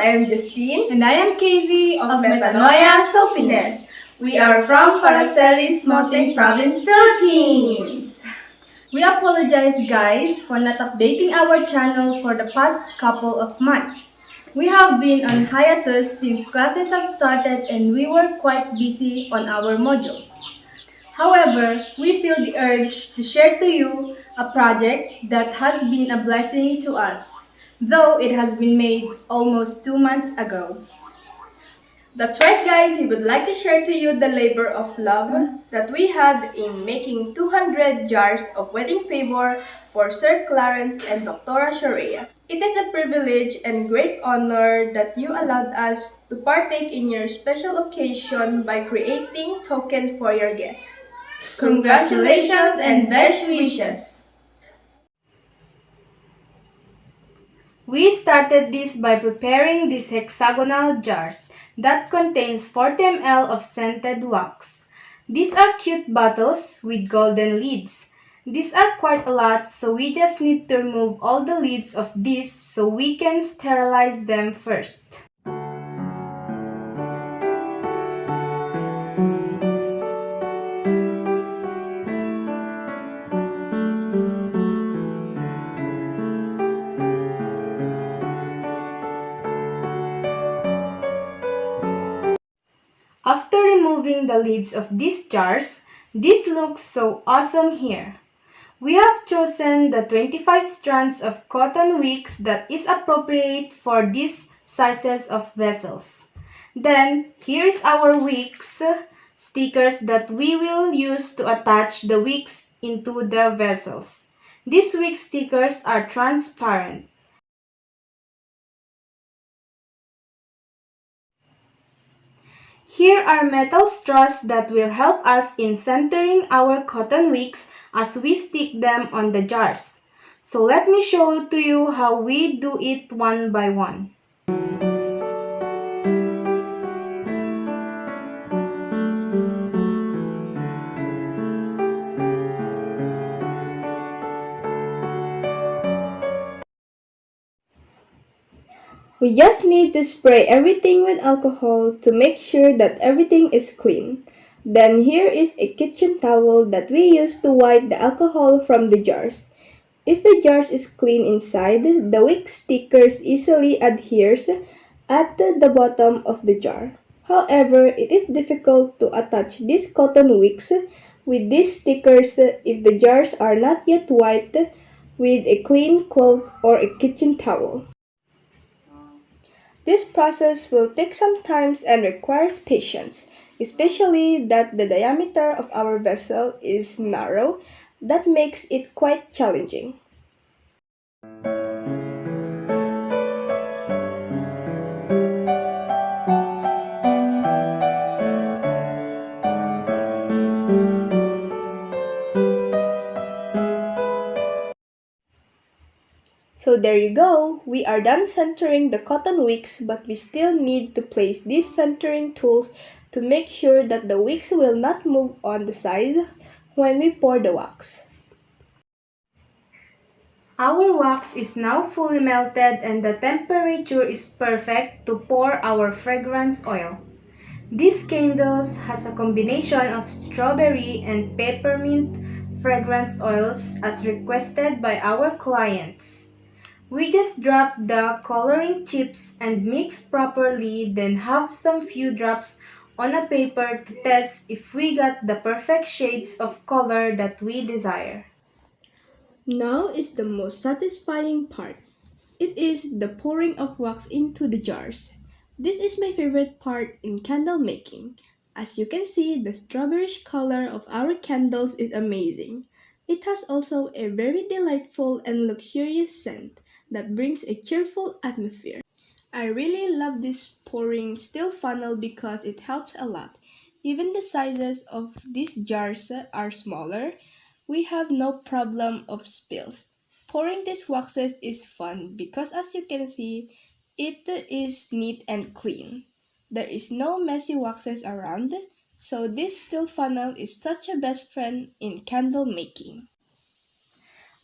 am Justine. And I am Casey of Metanoia Soapiness. We are from Paracelis Mountain Province, Philippines. We apologize guys for not updating our channel for the past couple of months. We have been on hiatus since classes have started and we were quite busy on our modules. However, we feel the urge to share to you a project that has been a blessing to us, though it has been made almost 2 months ago. That's right, guys. We would like to share to you the labor of love that we had in making 200 jars of wedding favor for Sir Clarence and Dr. Sharia. It is a privilege and great honor that you allowed us to partake in your special occasion by creating token for your guests. Congratulations and best wishes! We started this by preparing these hexagonal jars that contains 40 ml of scented wax. These are cute bottles with golden lids. These are quite a lot, so we just need to remove all the lids of these so we can sterilize them first. After removing the lids of these jars, this looks so awesome here. We have chosen the 25 strands of cotton wicks that is appropriate for these sizes of vessels. Then, here is our wicks stickers that we will use to attach the wicks into the vessels. These wick stickers are transparent. Here are metal straws that will help us in centering our cotton wicks as we stick them on the jars. So let me show to you how we do it one by one. We just need to spray everything with alcohol to make sure that everything is clean. Then here is a kitchen towel that we use to wipe the alcohol from the jars. If the jars is clean inside, the wick stickers easily adheres at the bottom of the jar. However, it is difficult to attach these cotton wicks with these stickers if the jars are not yet wiped with a clean cloth or a kitchen towel. This process will take some time and requires patience, especially that the diameter of our vessel is narrow. That makes it quite challenging. So there you go, we are done centering the cotton wicks, but we still need to place these centering tools to make sure that the wicks will not move on the side when we pour the wax. Our wax is now fully melted and the temperature is perfect to pour our fragrance oil. This candles has a combination of strawberry and peppermint fragrance oils as requested by our clients. We just drop the coloring chips and mix properly, then have some few drops on a paper to test if we got the perfect shades of color that we desire. Now is the most satisfying part. It is the pouring of wax into the jars. This is my favorite part in candle making. As you can see, the strawberry color of our candles is amazing. It has also a very delightful and luxurious scent that brings a cheerful atmosphere. I really love this pouring steel funnel because it helps a lot. Even the sizes of these jars are smaller. We have no problem of spills. Pouring these waxes is fun because as you can see, it is neat and clean. There is no messy waxes around, so this steel funnel is such a best friend in candle making.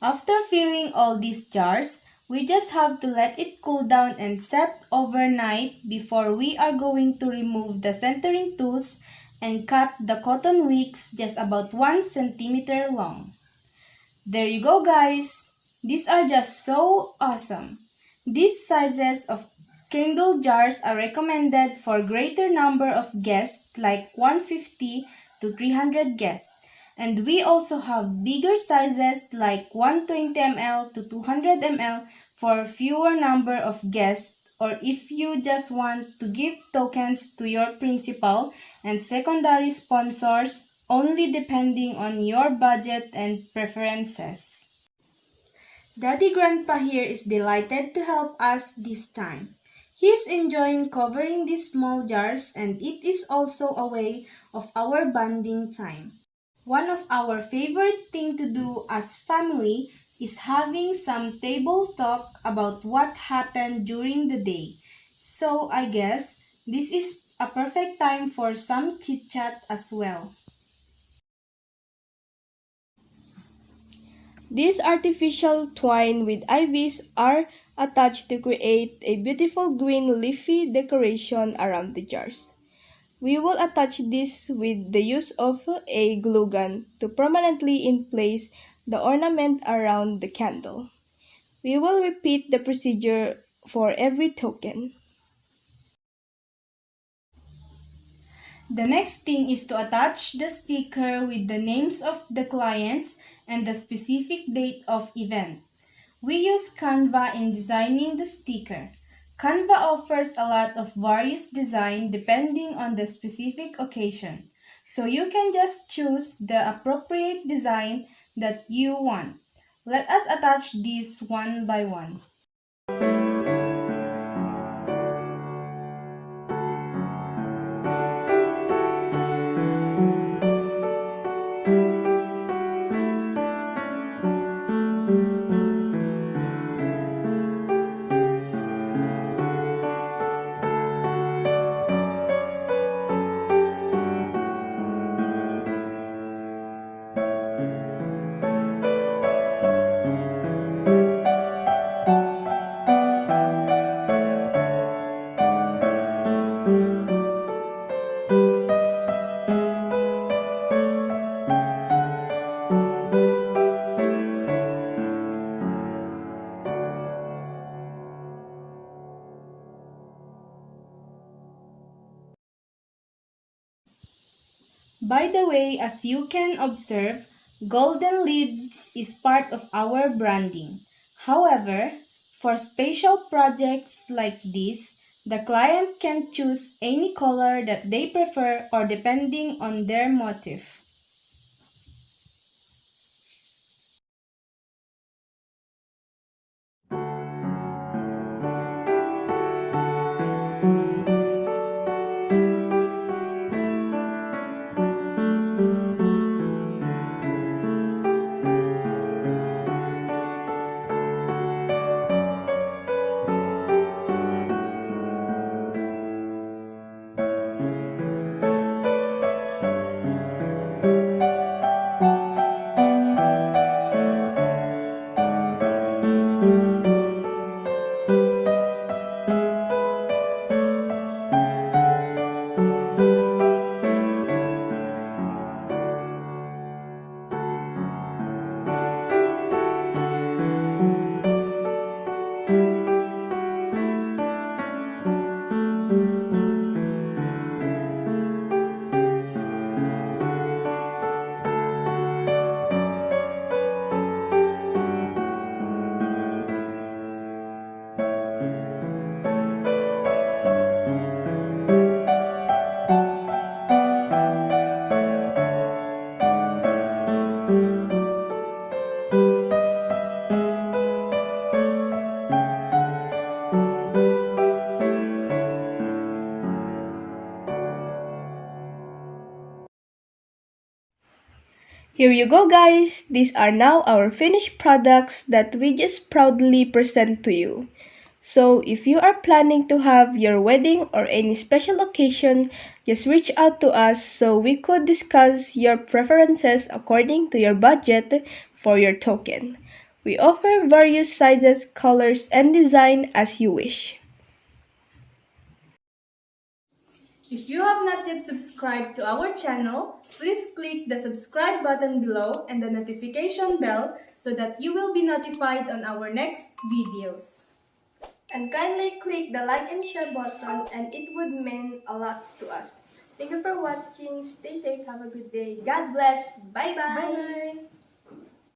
After filling all these jars, We just have to let it cool down and set overnight before we are going to remove the centering tools and cut the cotton wicks just about 1 centimeter long. There you go, guys. These are just so awesome. These sizes of candle jars are recommended for greater number of guests like 150 to 300 guests. And we also have bigger sizes like 120 ml to 200 ml for fewer number of guests, or if you just want to give tokens to your principal and secondary sponsors, only depending on your budget and preferences. Daddy Grandpa here is delighted to help us this time. He is enjoying covering these small jars, and it is also a way of our bonding time. One of our favorite thing to do as family is having some table talk about what happened during the day. So I guess this is a perfect time for some chit-chat as well. These artificial twine with ivies are attached to create a beautiful green leafy decoration around the jars. We will attach this with the use of a glue gun to permanently in place the ornament around the candle. We will repeat the procedure for every token. The next thing is to attach the sticker with the names of the clients and the specific date of event. We use Canva in designing the sticker. Canva offers a lot of various design depending on the specific occasion. So you can just choose the appropriate design that you want. Let us attach these one by one. By the way, as you can observe, golden leads is part of our branding. However, for special projects like this, the client can choose any color that they prefer or depending on their motive. Here you go, guys. These are now our finished products that we just proudly present to you. So if you are planning to have your wedding or any special occasion, just reach out to us so we could discuss your preferences according to your budget for your token. We offer various sizes, colors, and design as you wish. If you have not yet subscribed to our channel, please click the subscribe button below and the notification bell so that you will be notified on our next videos. And kindly click the like and share button, and it would mean a lot to us. Thank you for watching. Stay safe. Have a good day. God bless. Bye-bye. Bye!